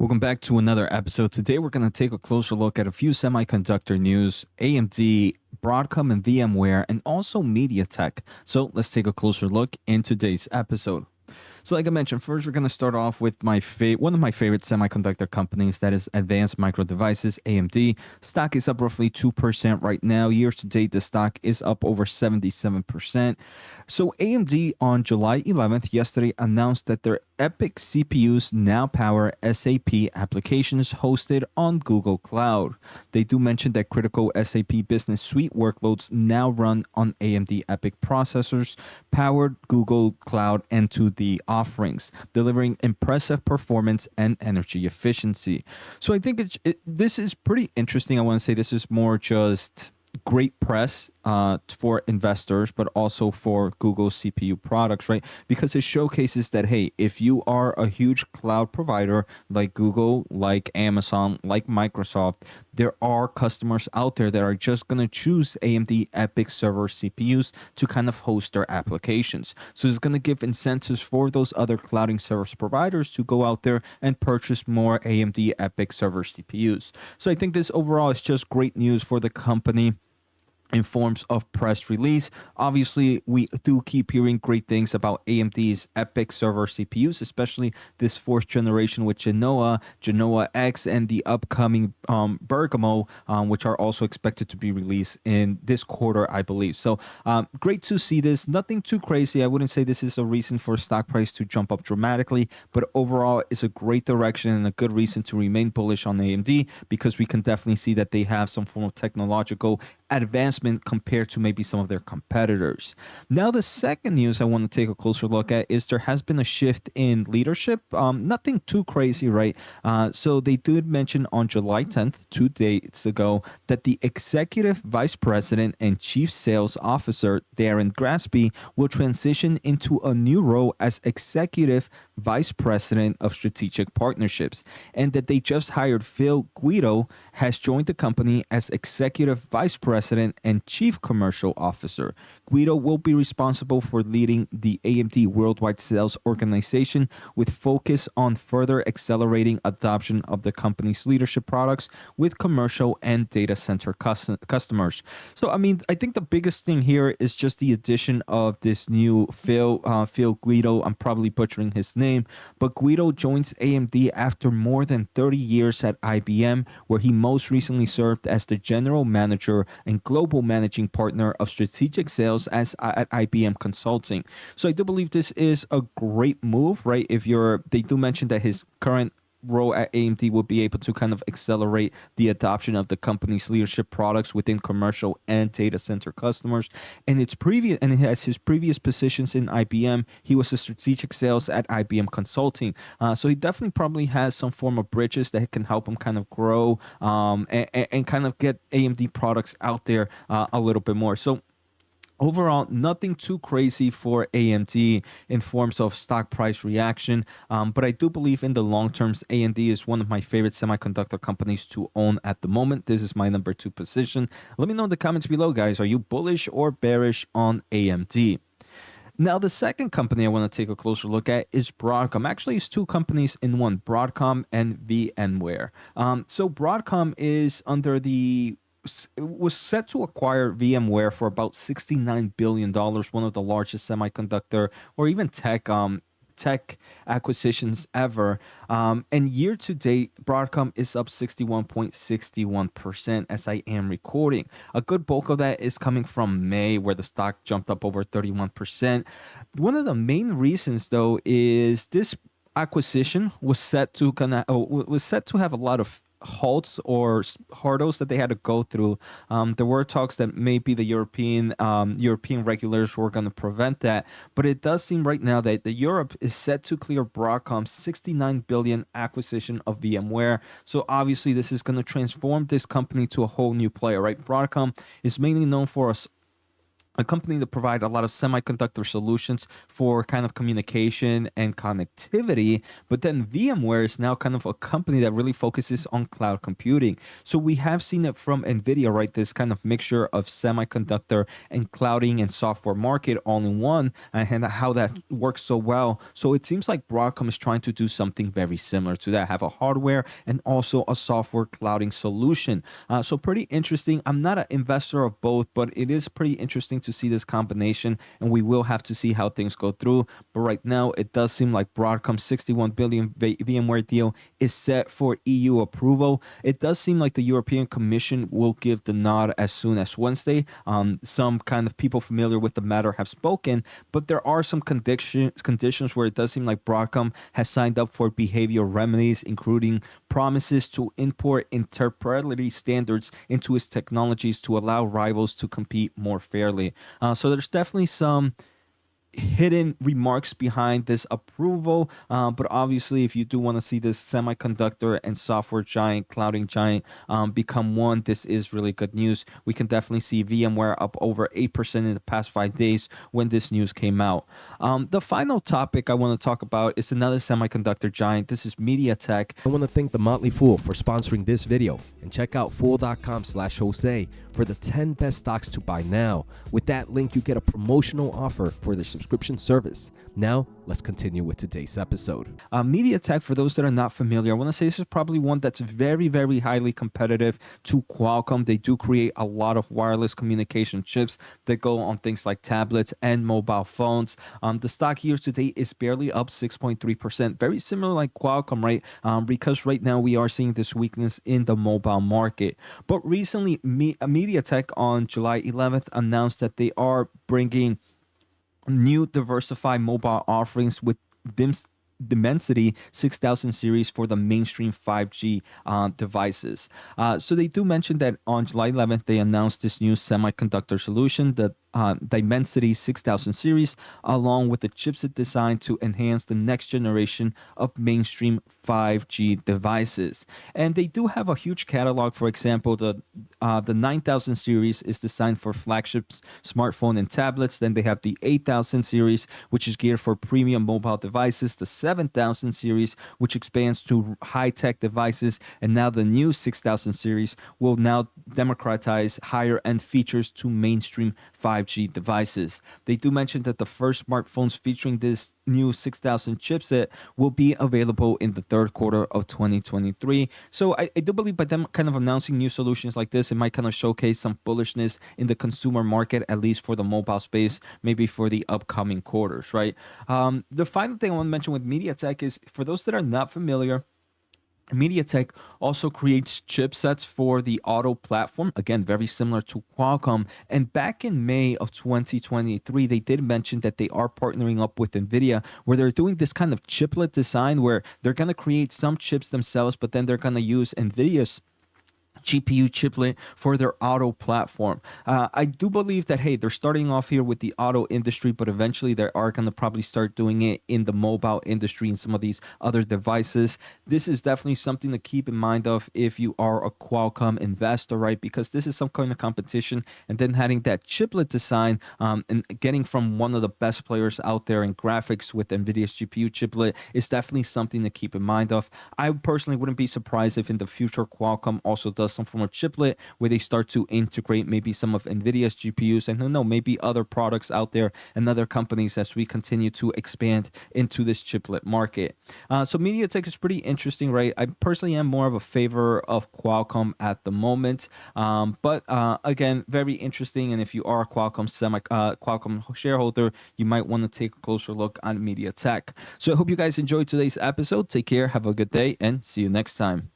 Welcome back to another episode. Today, we're going to take a closer look at a few semiconductor news, AMD, Broadcom, and Vmware, and also Mediatek. So let's take a closer look in today's episode. So, like I mentioned, first we're going to start off with one of my favorite semiconductor companies, that is Advanced Micro Devices, AMD. Stock is up roughly 2% right now. Year to date, the stock is up over 77%. So, AMD on July 11th, yesterday, announced that their EPYC CPUs now power SAP applications hosted on Google Cloud. They do mention that critical SAP Business Suite workloads now run on AMD EPYC processors, powered Google Cloud into the offerings, delivering impressive performance and energy efficiency. So I think this is pretty interesting. I want to say this is more just great press for investors, but also for Google CPU products, right? Because it showcases that, hey, if you are a huge cloud provider like Google, like Amazon, like Microsoft, there are customers out there that are just going to choose AMD EPYC server CPUs to kind of host their applications. So it's going to give incentives for those other clouding service providers to go out there and purchase more AMD EPYC server CPUs. So I think this overall is just great news for the company in forms of press release. Obviously, we do keep hearing great things about AMD's EPYC server CPUs, especially this fourth generation with Genoa, Genoa X, and the upcoming Bergamo, which are also expected to be released in this quarter, I believe. So great to see this. Nothing too crazy. I wouldn't say this is a reason for stock price to jump up dramatically, but overall, it's a great direction and a good reason to remain bullish on AMD, because we can definitely see that they have some form of technological advancement compared to maybe some of their competitors. Now, the second news I want to take a closer look at is there has been a shift in leadership. Nothing too crazy, right? So they did mention on July 10th, 2 days ago, that the executive vice president and chief sales officer, Darren Grasby, will transition into a new role as executive vice president of strategic partnerships, and that they just hired Phil Guido has joined the company as executive vice president and chief commercial officer. Guido will be responsible for leading the AMD worldwide sales organization, with focus on further accelerating adoption of the company's leadership products with commercial and data center customers. So, I mean, I think the biggest thing here is just the addition of this new Phil Guido. I'm probably butchering his name, but Guido joins AMD after more than 30 years at IBM, where he most recently served as the general manager and global managing partner of strategic sales at IBM Consulting. So I do believe this is a great move, right? They do mention that his current role at AMD will be able to kind of accelerate the adoption of the company's leadership products within commercial and data center customers. And his previous positions in IBM, he was a strategic sales at IBM Consulting. So he definitely probably has some form of bridges that can help him kind of grow and kind of get AMD products out there a little bit more. So overall, nothing too crazy for AMD in forms of stock price reaction, but I do believe in the long terms, AMD is one of my favorite semiconductor companies to own at the moment. This is my number 2 position. Let me know in the comments below, guys. Are you bullish or bearish on AMD? Now, the second company I want to take a closer look at is Broadcom. Actually, it's 2 companies in one, Broadcom and Vmware. So Broadcom is was set to acquire VMware for about $69 billion, one of the largest semiconductor or even tech acquisitions ever. And year to date, Broadcom is up 61.61% as I am recording. A good bulk of that is coming from May, where the stock jumped up over 31%. One of the main reasons, though, is this acquisition was set to have a lot of halts or hurdles that they had to go through. There were talks that maybe the European regulators were going to prevent that, but it does seem right now that Europe is set to clear Broadcom's $69 billion acquisition of VMware. So obviously, this is going to transform this company to a whole new player, right? Broadcom is mainly known for a company that provide a lot of semiconductor solutions for kind of communication and connectivity. But then VMware is now kind of a company that really focuses on cloud computing. So we have seen it from Nvidia, right? This kind of mixture of semiconductor and clouding and software market all in one, and how that works so well. So it seems like Broadcom is trying to do something very similar to that, have a hardware and also a software clouding solution. So pretty interesting. I'm not an investor of both, but it is pretty interesting to see this combination, and we will have to see how things go through. But right now, it does seem like Broadcom's 61 billion VMware deal is set for EU approval. It does seem like the European Commission will give the nod as soon as Wednesday. Some kind of people familiar with the matter have spoken, but there are some conditions where it does seem like Broadcom has signed up for behavioral remedies, including promises to import interoperability standards into its technologies to allow rivals to compete more fairly. So there's definitely some hidden remarks behind this approval, but obviously if you do want to see this semiconductor and software giant, clouding giant, become one, this is really good news. We can definitely see VMware up over 8% in the past 5 days when this news came out. The final topic I want to talk about is another semiconductor giant. This is Mediatek. I want to thank the Motley Fool for sponsoring this video, and check out fool.com/Jose for the 10 best stocks to buy now. With that link, you get a promotional offer for their subscription service. Now, let's continue with today's episode. Mediatek, for those that are not familiar, I want to say this is probably one that's very, very highly competitive to Qualcomm. They do create a lot of wireless communication chips that go on things like tablets and mobile phones. The stock year to date is barely up 6.3%, very similar like Qualcomm, right? Because right now we are seeing this weakness in the mobile market. But recently, Mediatek on July 11th announced that they are bringing new diversified mobile offerings with Dimensity 6000 series for the mainstream 5G devices. So they do mention that on July 11th, they announced this new semiconductor solution, the Dimensity 6000 series, along with the chipset designed to enhance the next generation of mainstream 5G devices. And they do have a huge catalog. For example, the 9000 series is designed for flagships, smartphone, and tablets. Then they have the 8000 series, which is geared for premium mobile devices. The 7000 series, which expands to high-tech devices. And now the new 6000 series will now democratize higher-end features to mainstream 5G devices. They do mention that the first smartphones featuring this new 6000 chipset will be available in the third quarter of 2023. So I do believe by them kind of announcing new solutions like this, it might kind of showcase some bullishness in the consumer market, at least for the mobile space, maybe for the upcoming quarters, right? The final thing I want to mention with Mediatek is, for those that are not familiar, Mediatek also creates chipsets for the auto platform, again, very similar to Qualcomm. And back in May of 2023, they did mention that they are partnering up with Nvidia, where they're doing this kind of chiplet design where they're going to create some chips themselves, but then they're going to use Nvidia's GPU chiplet for their auto platform. I do believe that, hey, they're starting off here with the auto industry, but eventually they are going to probably start doing it in the mobile industry and some of these other devices. This is definitely something to keep in mind of if you are a Qualcomm investor, right? Because this is some kind of competition, and then having that chiplet design and getting from one of the best players out there in graphics with NVIDIA's GPU chiplet is definitely something to keep in mind of. I personally wouldn't be surprised if in the future Qualcomm also does some form of chiplet where they start to integrate maybe some of Nvidia's GPUs, and who knows, maybe other products out there and other companies as we continue to expand into this chiplet market. So Mediatek is pretty interesting, right? I personally am more of a favor of Qualcomm at the moment, but again, very interesting. And if you are a Qualcomm shareholder, you might want to take a closer look on Mediatek. So I hope you guys enjoyed today's episode. Take care, have a good day, and see you next time.